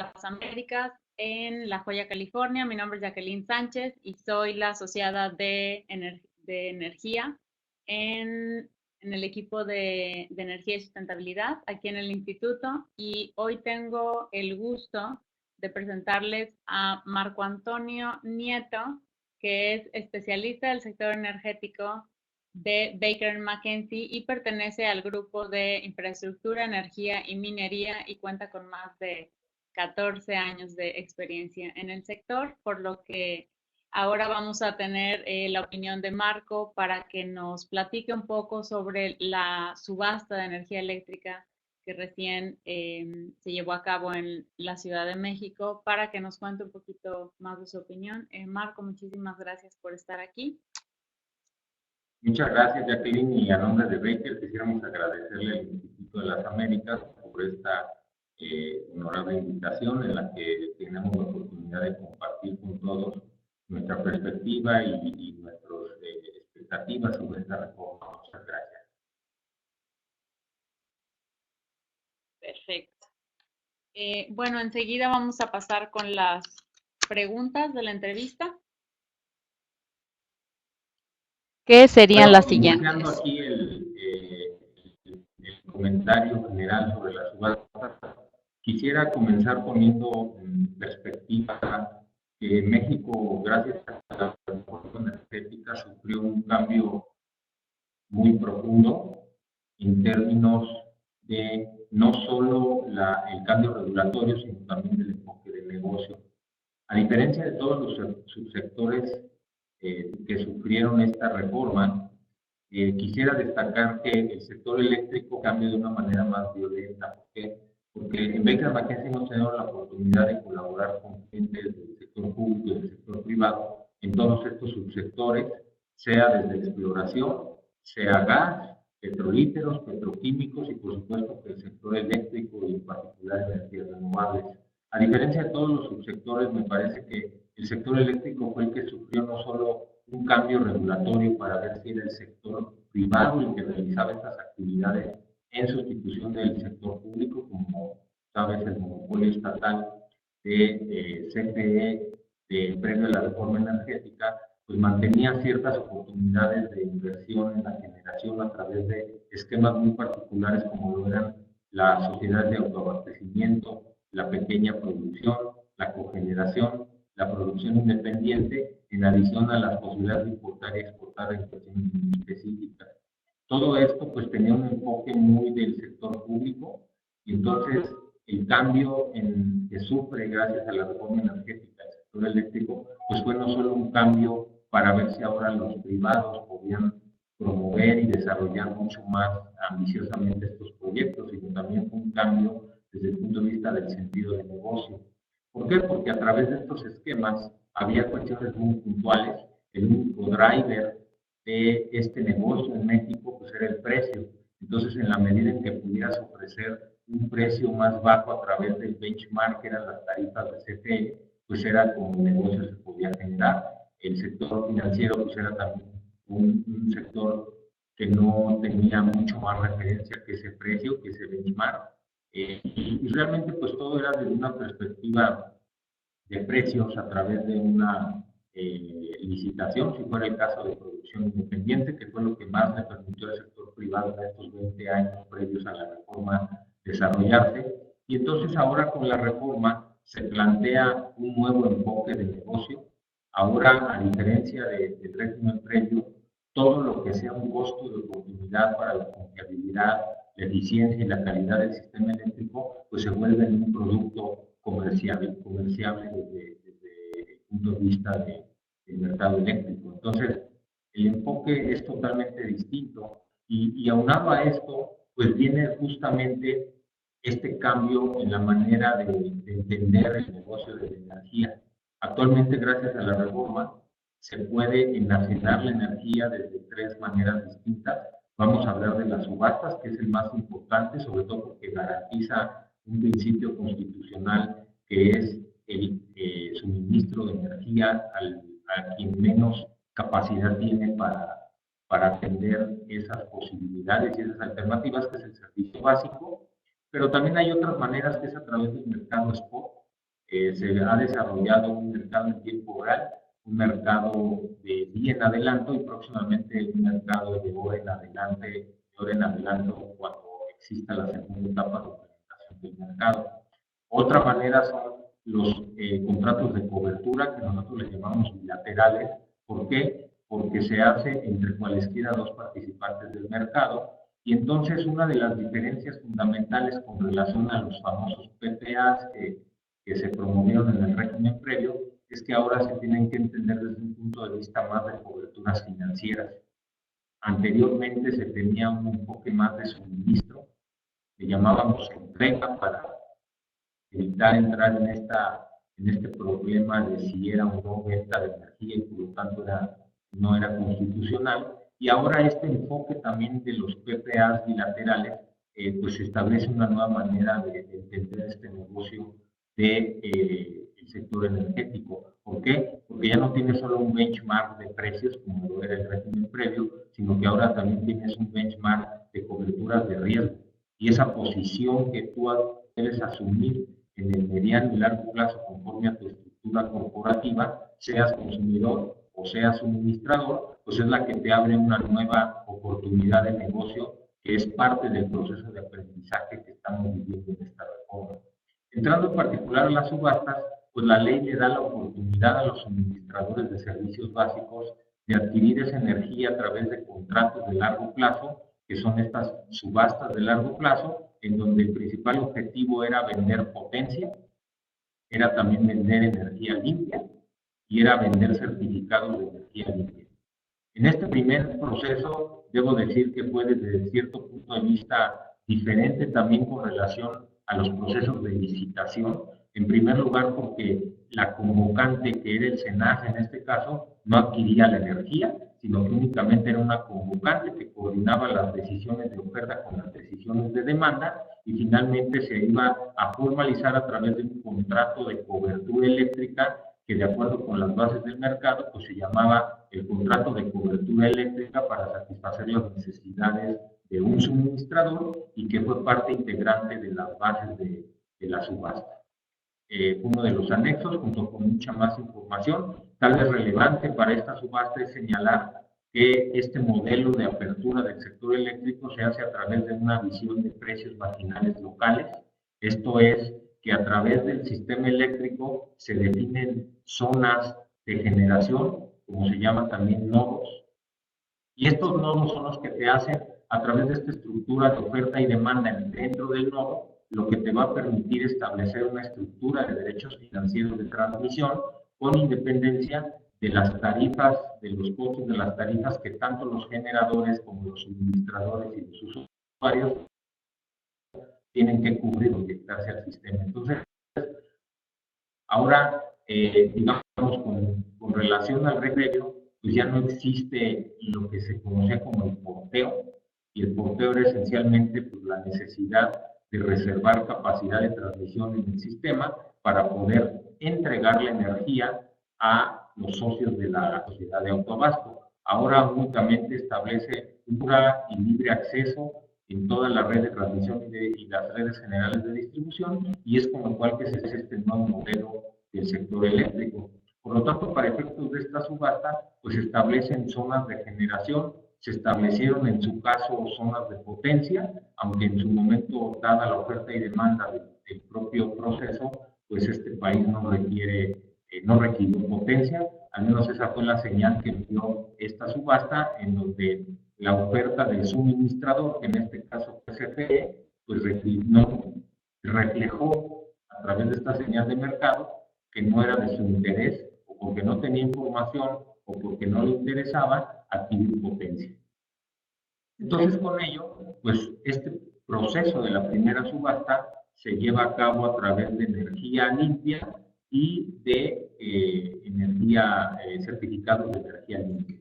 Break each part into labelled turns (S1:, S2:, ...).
S1: las Américas en La Joya, California. Mi nombre es Jacqueline Sánchez y soy la asociada de energía en el equipo de energía y sustentabilidad aquí en el instituto. Y hoy tengo el gusto de presentarles a Marco Antonio Nieto, que es especialista del sector energético de Baker McKenzie y pertenece al grupo de infraestructura, energía y minería y cuenta con más de 14 años de experiencia en el sector, por lo que ahora vamos a tener la opinión de Marco para que nos platique un poco sobre la subasta de energía eléctrica que recién se llevó a cabo en la Ciudad de México, para que nos cuente un poquito más de su opinión. Marco, muchísimas gracias por estar aquí.
S2: Muchas gracias, Jacqueline, y a nombre de Baker quisiéramos agradecerle al Instituto de las Américas por esta honorable invitación en la que tenemos la oportunidad de compartir con todos nuestra perspectiva y nuestras expectativas sobre esta reforma. Muchas gracias.
S1: Perfecto. Bueno, enseguida vamos a pasar con las preguntas de la entrevista. ¿Qué serían las siguientes?
S2: Iniciando aquí el comentario general sobre la subasta, quisiera comenzar poniendo en perspectiva que México, gracias a la reforma energética, sufrió un cambio muy profundo en términos de no solo el cambio regulatorio, sino también del enfoque del negocio. A diferencia de todos los subsectores que sufrieron esta reforma, quisiera destacar que el sector eléctrico cambia de una manera más violenta. ¿Por qué? Porque en Baker McKenzie hemos tenido la oportunidad de colaborar con gente del sector público y del sector privado en todos estos subsectores, sea desde exploración, sea gas, petrolíferos, petroquímicos y por supuesto que el sector eléctrico y en particular energías renovables. A diferencia de todos los subsectores, me parece que el sector eléctrico fue el que sufrió no solo un cambio regulatorio para ver si era el sector privado el que realizaba estas actividades en sustitución del sector público, como sabes, el monopolio estatal de CFE previo a la reforma energética, pues mantenía ciertas oportunidades de inversión en la generación a través de esquemas muy particulares como lo eran las sociedades de autoabastecimiento, la pequeña producción, la cogeneración, la producción independiente, en adición a las posibilidades de importar y exportar en cuestiones específicas. Todo esto pues tenía un enfoque muy del sector público y entonces el cambio que sufre gracias a la reforma energética del sector eléctrico pues fue no solo un cambio para ver si ahora los privados podían promover y desarrollar mucho más ambiciosamente estos proyectos, sino también fue un cambio desde el punto de vista del sentido de negocio. ¿Por qué? Porque a través de estos esquemas había cuestiones muy puntuales. El único driver de este negocio en México pues era el precio. Entonces, en la medida en que pudieras ofrecer un precio más bajo a través del benchmark, que eran las tarifas de CFE, pues era como el negocio se podía generar. El sector financiero pues era también un sector que no tenía mucho más referencia que ese precio, que ese benchmark. Y realmente pues todo era desde una perspectiva de precios a través de una licitación, si fuera el caso de producción independiente, que fue lo que más le permitió al sector privado en estos 20 años previos a la reforma desarrollarse. Y entonces ahora con la reforma se plantea un nuevo enfoque de negocio. Ahora, a diferencia del régimen previo, todo lo que sea un costo de oportunidad para la confiabilidad, la eficiencia y la calidad del sistema eléctrico, pues se vuelve en un producto comerciable desde el punto de vista del mercado eléctrico. Entonces, el enfoque es totalmente distinto y aunado a esto, pues viene justamente este cambio en la manera de entender el negocio de la energía. Actualmente, gracias a la reforma, se puede enajenar la energía desde 3 maneras distintas. Vamos a hablar de las subastas, que es el más importante, sobre todo porque garantiza un principio constitucional que es el suministro de energía a quien menos capacidad tiene para atender esas posibilidades y esas alternativas, que es el servicio básico. Pero también hay otras maneras, que es a través del mercado spot, se ha desarrollado un mercado en tiempo real, un mercado de día en adelanto y próximamente un mercado de hora en adelanto cuando exista la segunda etapa de implementación del mercado. Otra manera son los contratos de cobertura que nosotros les llamamos bilaterales. ¿Por qué? Porque se hace entre cualesquiera dos participantes del mercado. Y entonces una de las diferencias fundamentales con relación a los famosos PPAs que se promovieron en el régimen previo es que ahora se tienen que entender desde un punto de vista más de coberturas financieras. Anteriormente se tenía un enfoque más de suministro, que llamábamos entrega para evitar entrar en este problema de si era o no venta de energía y por lo tanto no era constitucional. Y ahora este enfoque también de los PPAs bilaterales, pues establece una nueva manera de entender este negocio del sector energético. ¿Por qué? Porque ya no tienes solo un benchmark de precios como lo era el régimen previo, sino que ahora también tienes un benchmark de coberturas de riesgo. Y esa posición que tú debes asumir en el mediano y largo plazo conforme a tu estructura corporativa, seas consumidor o seas suministrador, pues es la que te abre una nueva oportunidad de negocio que es parte del proceso de aprendizaje que estamos viviendo en esta reforma. Entrando en particular a las subastas, pues la ley le da la oportunidad a los suministradores de servicios básicos de adquirir esa energía a través de contratos de largo plazo, que son estas subastas de largo plazo, en donde el principal objetivo era vender potencia, era también vender energía limpia y era vender certificados de energía limpia. En este primer proceso, debo decir que fue desde cierto punto de vista diferente también con relación a los procesos de licitación. En primer lugar, porque la convocante, que era el SENAGE en este caso, no adquiría la energía, sino que únicamente era una convocante que coordinaba las decisiones de oferta con las decisiones de demanda y finalmente se iba a formalizar a través de un contrato de cobertura eléctrica que, de acuerdo con las bases del mercado, pues se llamaba el contrato de cobertura eléctrica para satisfacer las necesidades de un suministrador y que fue parte integrante de las bases de la subasta. Uno de los anexos, junto con mucha más información, tal vez relevante para esta subasta es señalar que este modelo de apertura del sector eléctrico se hace a través de una visión de precios marginales locales. Esto es que a través del sistema eléctrico se definen zonas de generación, como se llaman también nodos, y estos nodos son los que te hacen, a través de esta estructura de oferta y demanda dentro del nodo, lo que te va a permitir establecer una estructura de derechos financieros de transmisión con independencia de las tarifas, de los costos de las tarifas que tanto los generadores como los suministradores y los usuarios tienen que cubrir o inyectarse al sistema. Entonces, ahora, digamos, con relación al regrego, pues ya no existe lo que se conocía como el porteo, y el porteo era esencialmente pues, la necesidad de reservar capacidad de transmisión en el sistema para poder entregar la energía a los socios de la sociedad de autoabasto. Ahora únicamente establece un y libre acceso en toda la red de transmisión y las redes generales de distribución, y es con lo cual que se hace este nuevo modelo del sector eléctrico. Por lo tanto, para efectos de esta subasta, pues se establecen zonas de generación, se establecieron en su caso zonas de potencia, aunque en su momento, dada la oferta y demanda del propio proceso, pues este país no requirió potencia, al menos esa fue la señal que dio esta subasta, en donde la oferta del suministrador, que en este caso fue CFE, pues reflejó a través de esta señal de mercado que no era de su interés, o porque no tenía información, o porque no le interesaba adquirir potencia. Entonces, con ello, pues este proceso de la primera subasta se lleva a cabo a través de energía limpia y de certificados de energía limpia.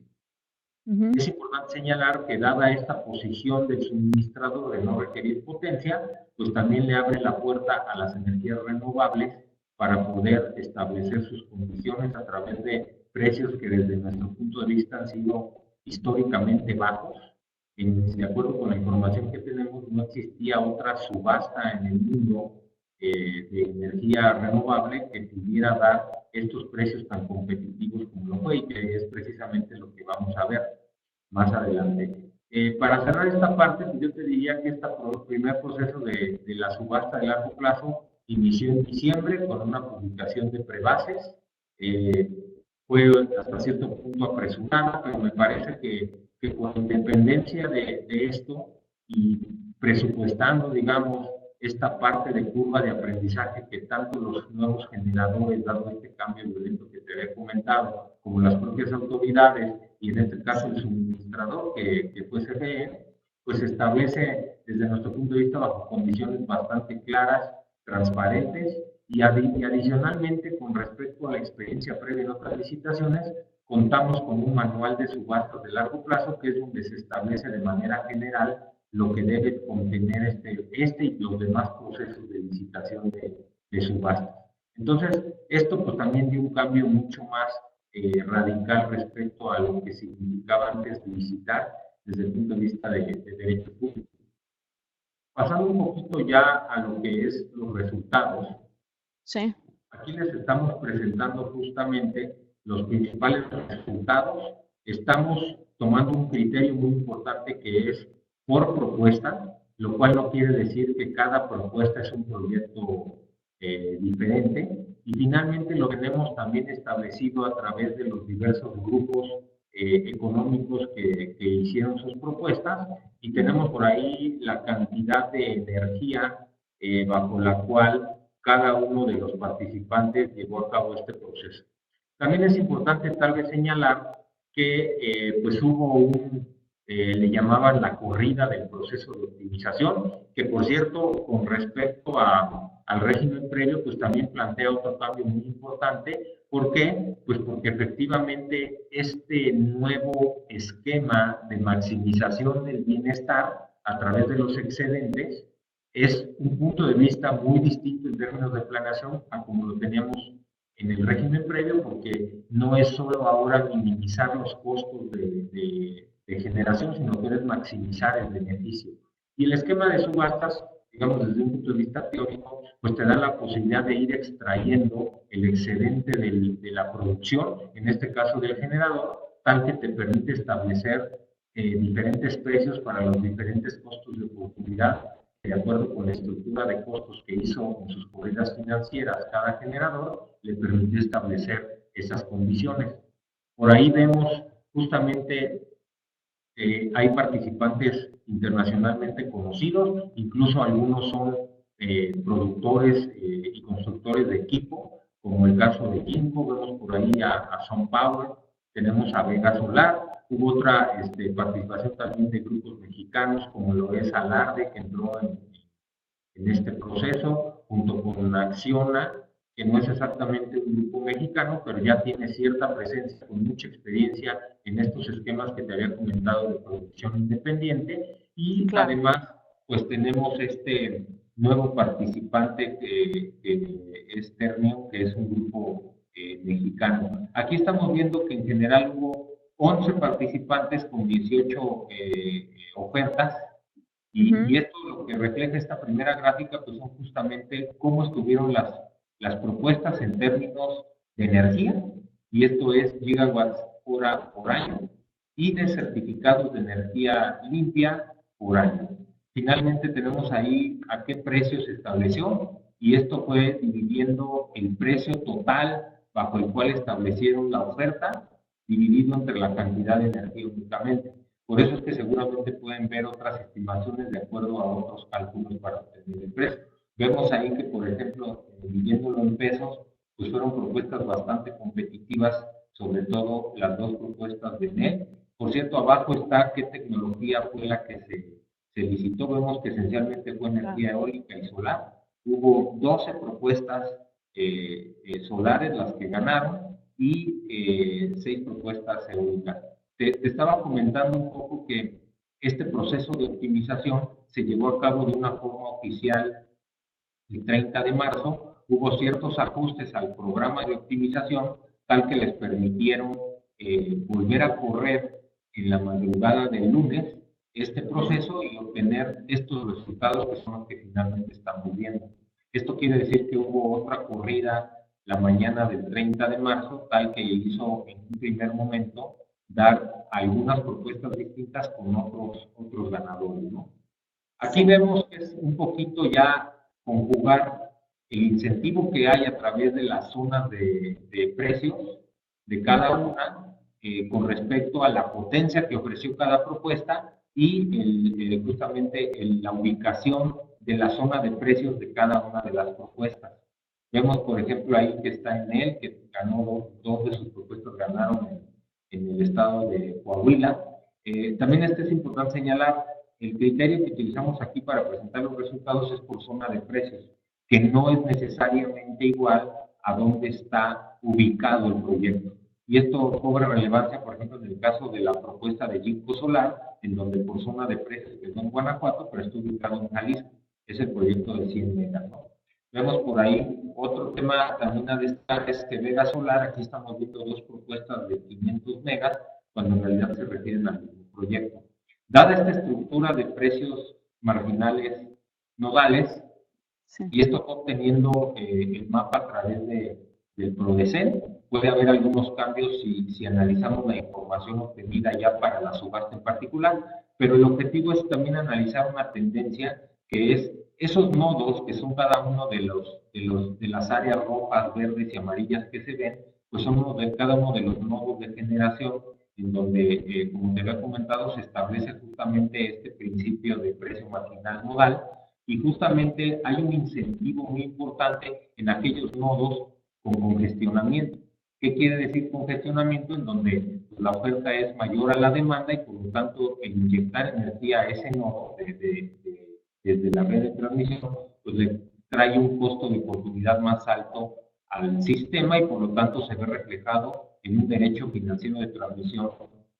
S2: Es importante señalar que, dada esta posición del suministrador de no requerir potencia, pues también le abre la puerta a las energías renovables para poder establecer sus condiciones a través de precios que desde nuestro punto de vista han sido históricamente bajos. De acuerdo con la información que tenemos, no existía otra subasta en el mundo de energía renovable que pudiera dar estos precios tan competitivos como lo fue y que es precisamente lo que vamos a ver más adelante. Para cerrar esta parte, pues yo te diría que este primer proceso de la subasta de largo plazo inició en diciembre con una publicación de prebases. Fue hasta cierto punto apresurada, pero me parece que con independencia de esto y presupuestando, digamos, esta parte de curva de aprendizaje que tanto los nuevos generadores, dado este cambio violento que te había comentado, como las propias autoridades, y en este caso el suministrador, que fue CFE, pues establece desde nuestro punto de vista bajo condiciones bastante claras, transparentes, y adicionalmente con respecto a la experiencia previa en otras licitaciones, contamos con un manual de subastas de largo plazo que es donde se establece de manera general lo que debe contener este y los demás procesos de licitación de subastas. Entonces, esto pues también dio un cambio mucho más radical respecto a lo que significaba antes licitar desde el punto de vista de derecho público. Pasando un poquito ya a lo que es los resultados.
S3: Sí.
S2: Aquí les estamos presentando justamente los principales resultados. Estamos tomando un criterio muy importante que es por propuesta, lo cual no quiere decir que cada propuesta es un proyecto diferente. Y finalmente lo tenemos también establecido a través de los diversos grupos económicos que hicieron sus propuestas, y tenemos por ahí la cantidad de energía bajo la cual cada uno de los participantes llevó a cabo este proceso. También es importante tal vez señalar que pues hubo le llamaban la corrida del proceso de optimización, que por cierto, con respecto al régimen previo, pues también plantea otro cambio muy importante. ¿Por qué? Pues porque efectivamente este nuevo esquema de maximización del bienestar a través de los excedentes es un punto de vista muy distinto en términos de planeación a como lo teníamos en el régimen previo, porque no es solo ahora minimizar los costos de generación, sino que es maximizar el beneficio. Y el esquema de subastas, digamos desde un punto de vista teórico, pues te da la posibilidad de ir extrayendo el excedente de la producción, en este caso del generador, tal que te permite establecer diferentes precios para los diferentes costos de oportunidad, de acuerdo con la estructura de costos que hizo con sus corridas financieras cada generador, le permitió establecer esas condiciones. Por ahí vemos justamente hay participantes internacionalmente conocidos, incluso algunos son productores y constructores de equipo, como el caso de Jinko, vemos por ahí a SunPower, tenemos a Vega Solar, hubo otra participación también de grupos mexicanos, como lo es Alarde, que entró en este proceso, junto con Acciona, que no es exactamente un grupo mexicano, pero ya tiene cierta presencia, con mucha experiencia en estos esquemas que te había comentado de producción independiente, y claro, además, pues tenemos este nuevo participante que es Ternium, que es un grupo mexicano. Aquí estamos viendo que en general hubo 11 participantes con 18 ofertas, y esto lo que refleja esta primera gráfica, pues son justamente cómo estuvieron las propuestas en términos de energía, y esto es gigawatts hora por año, y de certificados de energía limpia por año. Finalmente tenemos ahí a qué precio se estableció, y esto fue dividiendo el precio total bajo el cual establecieron la oferta, dividido entre la cantidad de energía únicamente. Por eso es que seguramente pueden ver otras estimaciones de acuerdo a otros cálculos para obtener el precio. Vemos ahí que, por ejemplo, dividiéndolo en pesos, pues fueron propuestas bastante competitivas, sobre todo las dos propuestas de NET. Por cierto, abajo está qué tecnología fue la que se licitó. Vemos que esencialmente fue energía eólica y solar. Hubo 12 propuestas solares las que ganaron y 6 propuestas eólicas. Te estaba comentando un poco que este proceso de optimización se llevó a cabo de una forma oficial el 30 de marzo. Hubo ciertos ajustes al programa de optimización, tal que les permitieron volver a correr en la madrugada del lunes este proceso y obtener estos resultados que son los que finalmente estamos viendo. Esto quiere decir que hubo otra corrida la mañana del 30 de marzo, tal que hizo en un primer momento dar algunas propuestas distintas con otros ganadores, ¿no? Aquí vemos que es un poquito ya conjugar el incentivo que hay a través de las zonas de precios de cada una con respecto a la potencia que ofreció cada propuesta y justamente la ubicación de la zona de precios de cada una de las propuestas. Vemos, por ejemplo, ahí que está en él, que ganó dos de sus propuestas ganaron en el estado de Coahuila. También es importante señalar, el criterio que utilizamos aquí para presentar los resultados es por zona de precios, que no es necesariamente igual a dónde está ubicado el proyecto. Y esto cobra relevancia, por ejemplo, en el caso de la propuesta de Jinko Solar, en donde por zona de precios que es en Guanajuato, pero está ubicado en Jalisco. Es el proyecto de 100 megas, ¿no? Vemos por ahí otro tema también a destacar es que Vega Solar, aquí estamos viendo dos propuestas de 500 megas, cuando en realidad se refieren al mismo proyecto. Dada esta estructura de precios marginales nodales, sí, y esto obteniendo el mapa a través del PRODECEN, puede haber algunos cambios si analizamos la información obtenida ya para la subasta en particular, pero el objetivo es también analizar una tendencia que es esos nodos, que son cada uno de las áreas rojas, verdes y amarillas que se ven, pues son cada uno de los nodos de generación en donde, como te había comentado, se establece justamente este principio de precio marginal nodal y justamente hay un incentivo muy importante en aquellos nodos con congestionamiento. ¿Qué quiere decir congestionamiento? En donde pues, la oferta es mayor a la demanda y por lo tanto el inyectar energía a ese nodo desde la red de transmisión, pues le trae un costo de oportunidad más alto al sistema y por lo tanto se ve reflejado en un derecho financiero de transmisión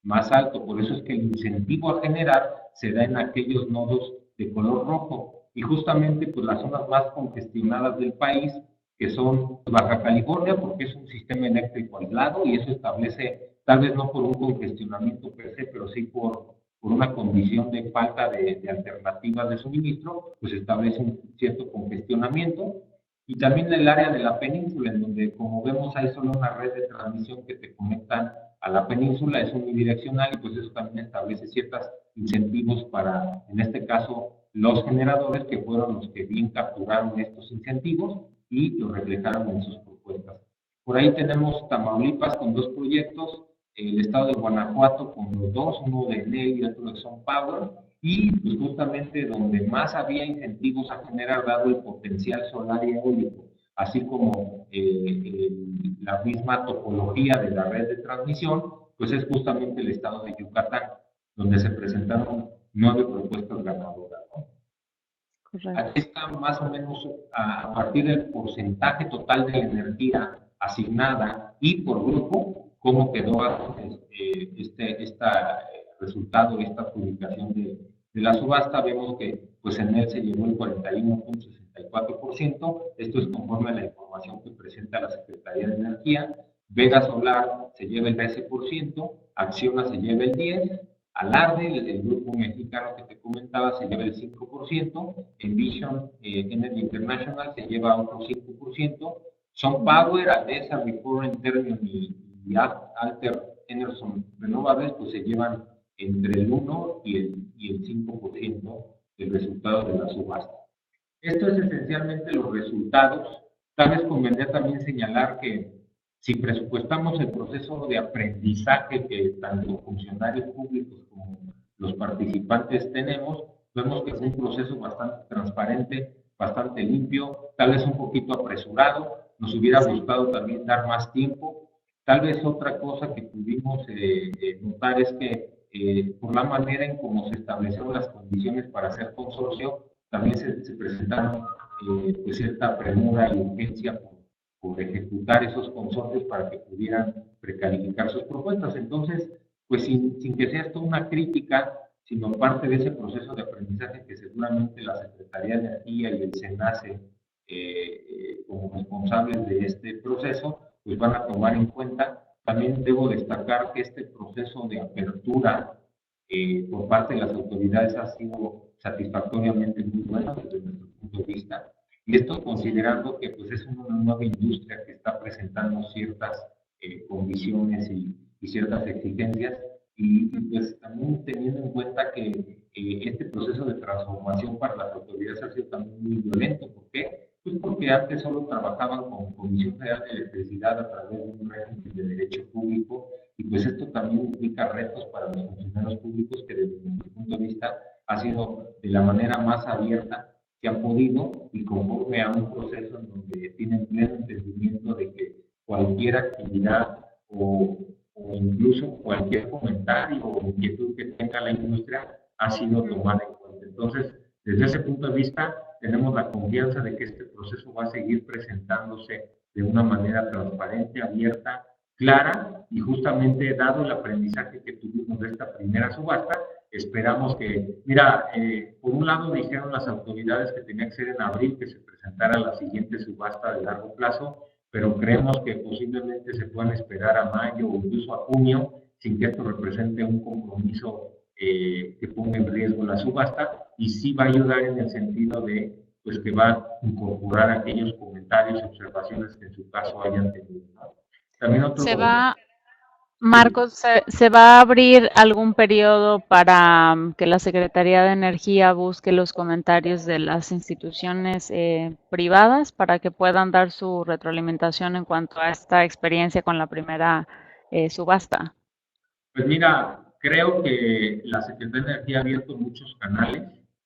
S2: más alto. Por eso es que el incentivo a generar se da en aquellos nodos de color rojo y justamente pues las zonas más congestionadas del país, que son Baja California, porque es un sistema eléctrico aislado y eso establece, tal vez no por un congestionamiento per se, pero sí por una condición de falta de alternativas de suministro, pues establece un cierto congestionamiento. Y también el área de la península, en donde, como vemos, hay solo una red de transmisión que te conectan a la península, es unidireccional y pues eso también establece ciertos incentivos para, en este caso, los generadores que fueron los que bien capturaron estos incentivos y los reflejaron en sus propuestas. Por ahí tenemos Tamaulipas con dos proyectos, el estado de Guanajuato con los dos, uno de Enel y otro de SunPower, y pues justamente donde más había incentivos a generar dado el potencial solar y eólico, así como la misma topología de la red de transmisión, pues es justamente el estado de Yucatán, donde se presentaron 9 propuestas ganadoras, ¿no? Correcto. Aquí está más o menos a partir del porcentaje total de energía asignada y por grupo, cómo quedó este resultado, esta publicación de la subasta. Vemos que pues en él se llevó el 41.64%, esto es conforme a la información que presenta la Secretaría de Energía. Vega Solar se lleva el 13%, Acciona se lleva el 10%, Alarde, el grupo mexicano que te comentaba, se lleva el 5%, Envision Energy International se lleva otro 5%, SunPower, Aldesa, Recurrent, Ternium y Alter Energy Renovables, pues se llevan entre el 1 y el 5% del resultado de la subasta. Esto es esencialmente los resultados. Tal vez convendría también señalar que si presupuestamos el proceso de aprendizaje que tanto funcionarios públicos como los participantes tenemos, vemos que es un proceso bastante transparente, bastante limpio, tal vez un poquito apresurado. Nos hubiera gustado también dar más tiempo. Tal vez otra cosa que pudimos notar es que por la manera en cómo se establecieron las condiciones para hacer consorcio, también se presentaron pues cierta premura y urgencia por ejecutar esos consorcios para que pudieran precalificar sus propuestas. Entonces, pues sin que sea esto una crítica, sino parte de ese proceso de aprendizaje que seguramente la Secretaría de Energía y el SENACE, como responsables de este proceso, pues van a tomar en cuenta. También debo destacar que este proceso de apertura por parte de las autoridades ha sido satisfactoriamente muy bueno desde nuestro punto de vista. y esto considerando que pues, es una nueva industria que está presentando ciertas condiciones y ciertas exigencias, y pues también teniendo en cuenta que este proceso de transformación para las autoridades ha sido también muy violento. ¿Por qué? Pues porque antes solo trabajaban con Comisión Federal de Electricidad a través de un régimen de derecho público, y pues esto también implica retos para los funcionarios públicos que desde mi punto de vista ha sido de la manera más abierta que han podido y conforme a un proceso en donde tienen pleno entendimiento de que cualquier actividad o incluso cualquier comentario o inquietud que tenga la industria ha sido tomada en cuenta. Entonces, desde ese punto de vista, tenemos la confianza de que este proceso va a seguir presentándose de una manera transparente, abierta, clara, y justamente dado el aprendizaje que tuvimos de esta primera subasta, esperamos que, mira, por un lado dijeron las autoridades que tenía que ser en abril que se presentara la siguiente subasta de largo plazo, pero creemos que posiblemente se puedan esperar a mayo o incluso a junio, sin que esto represente un compromiso que ponga en riesgo la subasta, y sí va a ayudar en el sentido de pues que va a incorporar aquellos comentarios y observaciones que en su caso hayan tenido, ¿no? También otro...
S1: Marcos, ¿se va a abrir algún periodo para que la Secretaría de Energía busque los comentarios de las instituciones privadas para que puedan dar su retroalimentación en cuanto a esta experiencia con la primera subasta?
S2: Pues mira, creo que la Secretaría de Energía ha abierto muchos canales,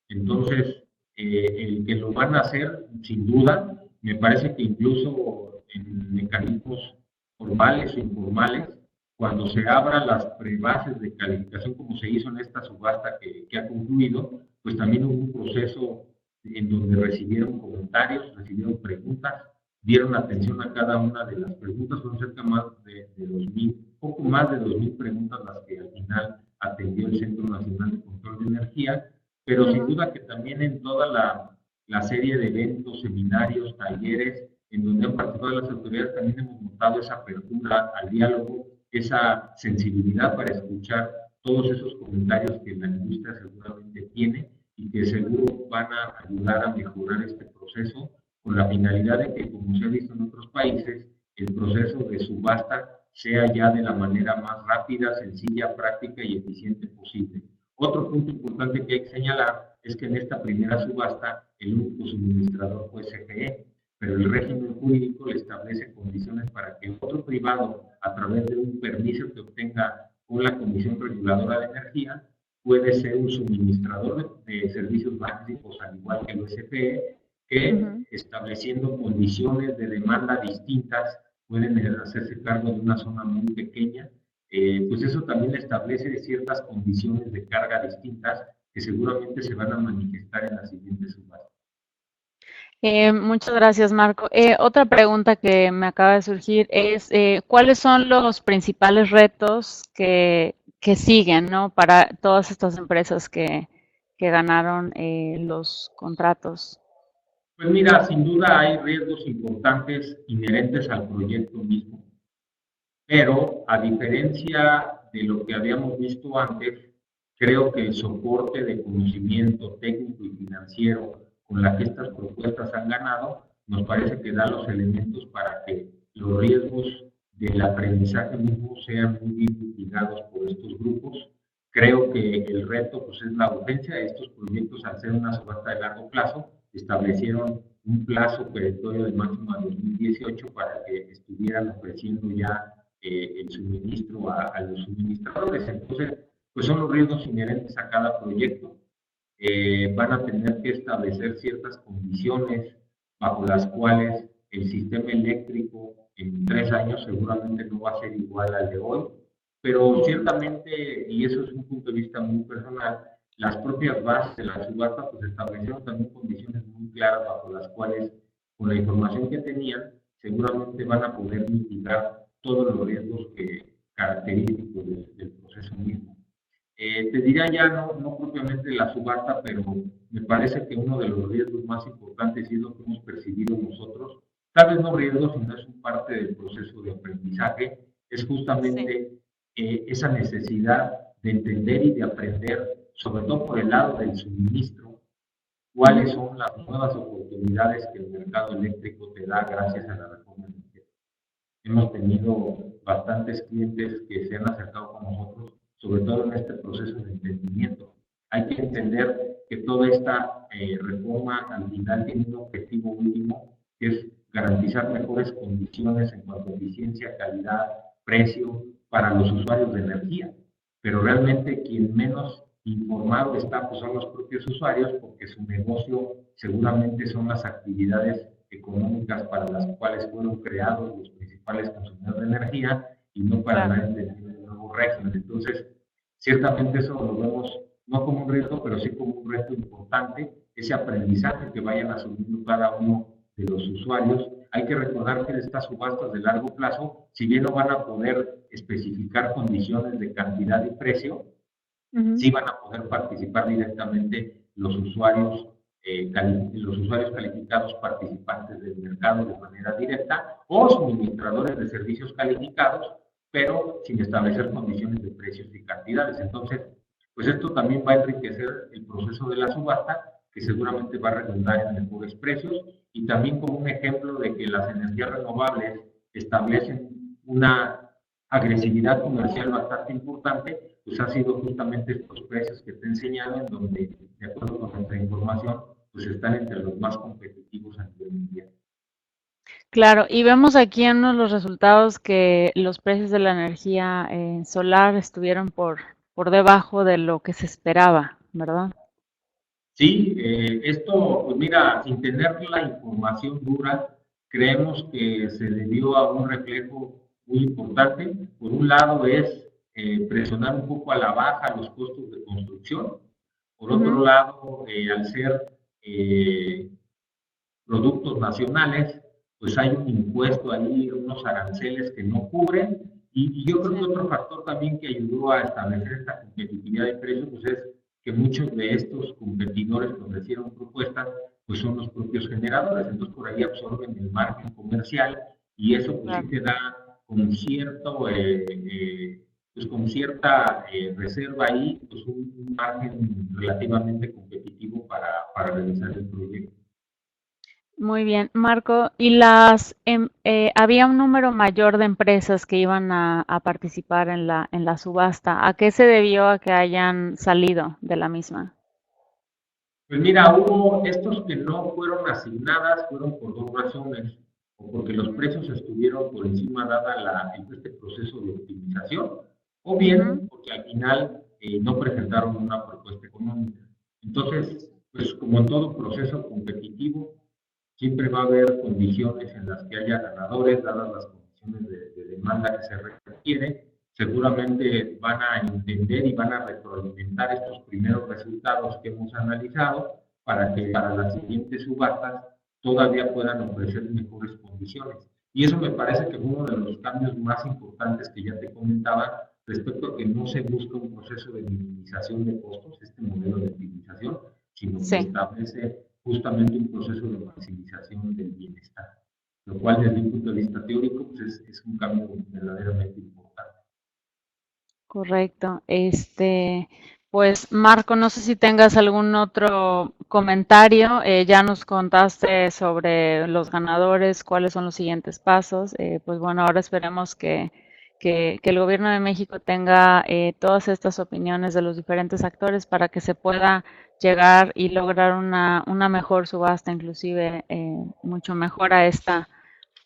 S2: entonces el que lo van a hacer, sin duda, me parece que incluso en mecanismos formales o informales, cuando se abran las prebases de calificación, como se hizo en esta subasta que ha concluido, pues también hubo un proceso en donde recibieron comentarios, recibieron preguntas, dieron atención a cada una de las preguntas, son cerca más de 2.000, poco más de 2.000 preguntas las que al final atendió el Centro Nacional de Control de Energía, pero sin duda que también en toda la serie de eventos, seminarios, talleres, en donde han participado las autoridades, también hemos notado esa apertura al diálogo, esa sensibilidad para escuchar todos esos comentarios que la industria seguramente tiene y que seguro van a ayudar a mejorar este proceso con la finalidad de que, como se ha visto en otros países, el proceso de subasta sea ya de la manera más rápida, sencilla, práctica y eficiente posible. Otro punto importante que hay que señalar es que en esta primera subasta el único suministrador fue CFE, pero el régimen jurídico le establece condiciones para que otro privado, a través de un permiso que obtenga con la Comisión Reguladora de Energía, puede ser un suministrador de servicios básicos, al igual que el CFE, que estableciendo condiciones de demanda distintas pueden hacerse cargo de una zona muy pequeña, pues eso también establece ciertas condiciones de carga distintas que seguramente se van a manifestar en la siguiente subasta.
S1: Muchas gracias, Marco. Otra pregunta que me acaba de surgir es, ¿cuáles son los principales retos que siguen, ¿no? Para todas estas empresas que ganaron los contratos?
S2: Pues mira, sin duda hay riesgos importantes inherentes al proyecto mismo, pero a diferencia de lo que habíamos visto antes, creo que el soporte de conocimiento técnico y financiero con la que estas propuestas han ganado, nos parece que da los elementos para que los riesgos del aprendizaje mismo sean muy bien mitigados por estos grupos. Creo que el reto pues, es la urgencia. Estos proyectos, al ser una subasta de largo plazo, establecieron un plazo peritorio de máximo a 2018 para que estuvieran ofreciendo ya el suministro a los suministradores. Entonces, pues son los riesgos inherentes a cada proyecto. Van a tener que establecer ciertas condiciones bajo las cuales el sistema eléctrico en 3 años seguramente no va a ser igual al de hoy, pero ciertamente, y eso es un punto de vista muy personal, las propias bases de la subasta pues establecieron también condiciones muy claras bajo las cuales, con la información que tenían, seguramente van a poder mitigar todos los riesgos característicos del proceso mismo. Te diría ya no propiamente la subasta, pero me parece que uno de los riesgos más importantes y es lo que hemos percibido nosotros, tal vez no riesgos, sino es un parte del proceso de aprendizaje, es justamente esa necesidad de entender y de aprender, sobre todo por el lado del suministro, cuáles son las nuevas oportunidades que el mercado eléctrico te da gracias a la reforma energética. Hemos tenido bastantes clientes que se han acercado con nosotros, sobre todo en este proceso de entendimiento. Hay que entender que toda esta reforma al final tiene un objetivo último, que es garantizar mejores condiciones en cuanto a eficiencia, calidad, precio para los usuarios de energía. Pero realmente quien menos informado está, pues son los propios usuarios, porque su negocio seguramente son las actividades económicas para las cuales fueron creados los principales consumidores de energía y no para dar entendido de nuevo régimen. Entonces, ciertamente eso lo vemos no como un reto, pero sí como un reto importante, ese aprendizaje que vayan asumiendo cada uno de los usuarios. Hay que recordar que en estas subastas de largo plazo, si bien no van a poder especificar condiciones de cantidad y precio, sí van a poder participar directamente los usuarios calificados participantes del mercado de manera directa o suministradores de servicios calificados, pero sin establecer condiciones de precios y cantidades. Entonces, pues esto también va a enriquecer el proceso de la subasta, que seguramente va a redundar en mejores precios, y también como un ejemplo de que las energías renovables establecen una agresividad comercial bastante importante, pues ha sido justamente estos precios que te he enseñado, en donde, de acuerdo con nuestra información, pues están entre los más competitivos a nivel mundial.
S1: Claro, y vemos aquí en los resultados que los precios de la energía solar estuvieron por debajo de lo que se esperaba, ¿verdad?
S2: Sí, esto, pues mira, sin tener la información dura, creemos que se debió a un reflejo muy importante. Por un lado es presionar un poco a la baja los costos de construcción. Por otro lado, al ser productos nacionales, pues hay un impuesto ahí, unos aranceles que no cubren. Y yo creo que otro factor también que ayudó a establecer esta competitividad de precios, pues es que muchos de estos competidores que ofrecieron propuestas, pues son los propios generadores. Entonces por ahí absorben el margen comercial y eso pues sí te da con cierto, pues con cierta reserva ahí, pues un margen relativamente competitivo para realizar el proyecto.
S1: Muy bien, Marco. ¿Y había un número mayor de empresas que iban a participar en la subasta? ¿A qué se debió a que hayan salido de la misma?
S2: Pues mira, hubo estos que no fueron asignadas, fueron por dos razones, o porque los precios estuvieron por encima dada este proceso de optimización, o bien porque al final no presentaron una propuesta económica. Entonces, pues como en todo proceso competitivo, siempre va a haber condiciones en las que haya ganadores, dadas las condiciones de demanda que se requiere. Seguramente van a entender y van a retroalimentar estos primeros resultados que hemos analizado para que para las siguientes subastas todavía puedan ofrecer mejores condiciones. Y eso me parece que es uno de los cambios más importantes que ya te comentaba respecto a que no se busca un proceso de minimización de costos, este modelo de optimización, sino que establece justamente un proceso de maximización del bienestar, lo cual desde un punto de vista teórico pues es un cambio verdaderamente importante.
S1: Correcto. Pues Marco, no sé si tengas algún otro comentario. Ya nos contaste sobre los ganadores, cuáles son los siguientes pasos. Pues bueno, ahora esperemos que el gobierno de México tenga todas estas opiniones de los diferentes actores para que se pueda llegar y lograr una mejor subasta, inclusive mucho mejor a esta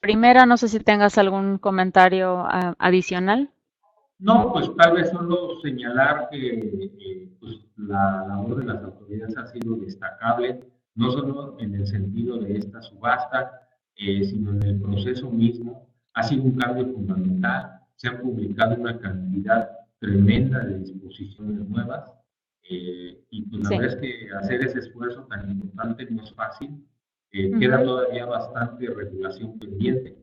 S1: primera. No sé si tengas algún comentario adicional.
S2: No, pues tal vez solo señalar que pues, la labor de las autoridades ha sido destacable, no solo en el sentido de esta subasta, sino en el proceso mismo. Ha sido un cambio fundamental, se han publicado una cantidad tremenda de disposiciones nuevas y pues la verdad es que hacer ese esfuerzo tan importante no es fácil, queda todavía bastante regulación pendiente,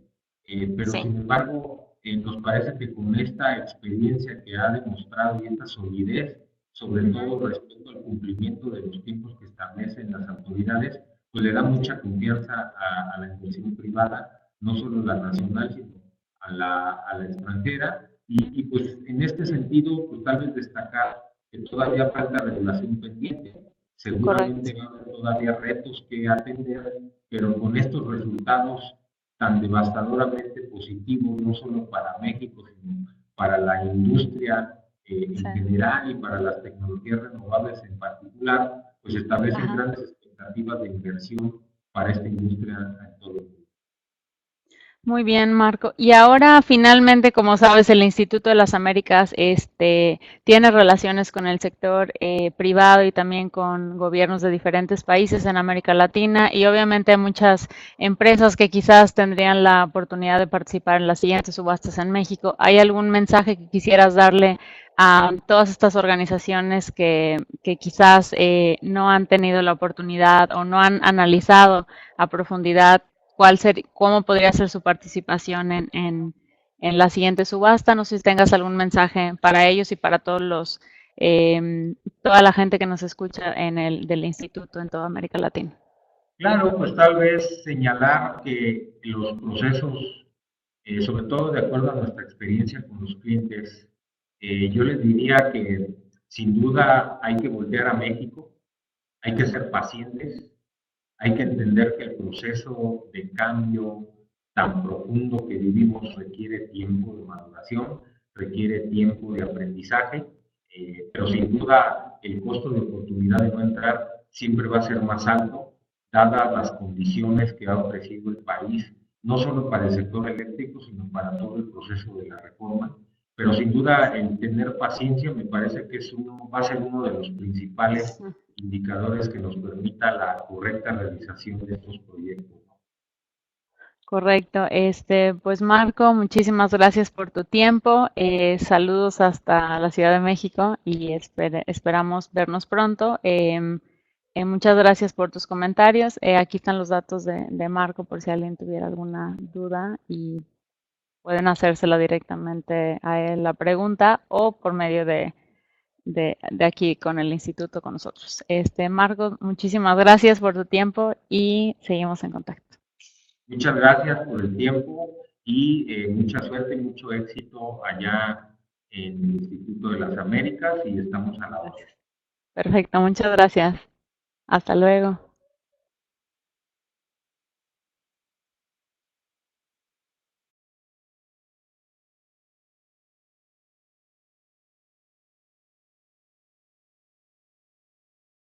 S2: pero sin embargo nos parece que con esta experiencia que ha demostrado y esta solidez, sobre todo respecto al cumplimiento de los tiempos que establecen las autoridades, pues le da mucha confianza a la inversión privada, no solo la nacional, sino a la extranjera. Y pues en este sentido, pues tal vez destacar que todavía falta regulación pendiente. Seguramente
S1: correcto.
S2: va a haber todavía retos que atender, pero con estos resultados tan devastadoramente positivos, no solo para México, sino para la industria
S1: Sí.
S2: en general y para las tecnologías renovables en particular, pues establecen
S1: Ajá.
S2: grandes expectativas de inversión para esta industria en todo el mundo.
S1: Muy bien, Marco. Y ahora, finalmente, como sabes, el Instituto de las Américas, tiene relaciones con el sector privado y también con gobiernos de diferentes países en América Latina. Y obviamente hay muchas empresas que quizás tendrían la oportunidad de participar en las siguientes subastas en México. ¿Hay algún mensaje que quisieras darle a todas estas organizaciones que quizás no han tenido la oportunidad o no han analizado a profundidad cómo podría ser su participación en la siguiente subasta? No sé si tengas algún mensaje para ellos y para toda la gente que nos escucha del instituto en toda América Latina.
S2: Claro, pues tal vez señalar que los procesos, sobre todo de acuerdo a nuestra experiencia con los clientes, yo les diría que sin duda hay que voltear a México, hay que ser pacientes, hay que entender que el proceso de cambio tan profundo que vivimos requiere tiempo de maduración, requiere tiempo de aprendizaje, pero sin duda el costo de oportunidad de no entrar siempre va a ser más alto, dadas las condiciones que ha ofrecido el país, no solo para el sector eléctrico, sino para todo el proceso de la reforma. Pero sin duda el tener paciencia me parece que va a ser uno de los principales indicadores que nos permita la correcta realización de estos proyectos.
S1: Correcto. Pues Marco, muchísimas gracias por tu tiempo. Saludos hasta la Ciudad de México y esperamos vernos pronto. Muchas gracias por tus comentarios. Aquí están los datos de Marco por si alguien tuviera alguna duda y pueden hacérsela directamente a él la pregunta o por medio de aquí con el instituto con nosotros. Marco, muchísimas gracias por tu tiempo y seguimos en contacto.
S2: Muchas gracias por el tiempo y mucha suerte y mucho éxito allá en el Instituto de las Américas y estamos a la hora.
S1: Gracias. Perfecto, muchas gracias. Hasta luego.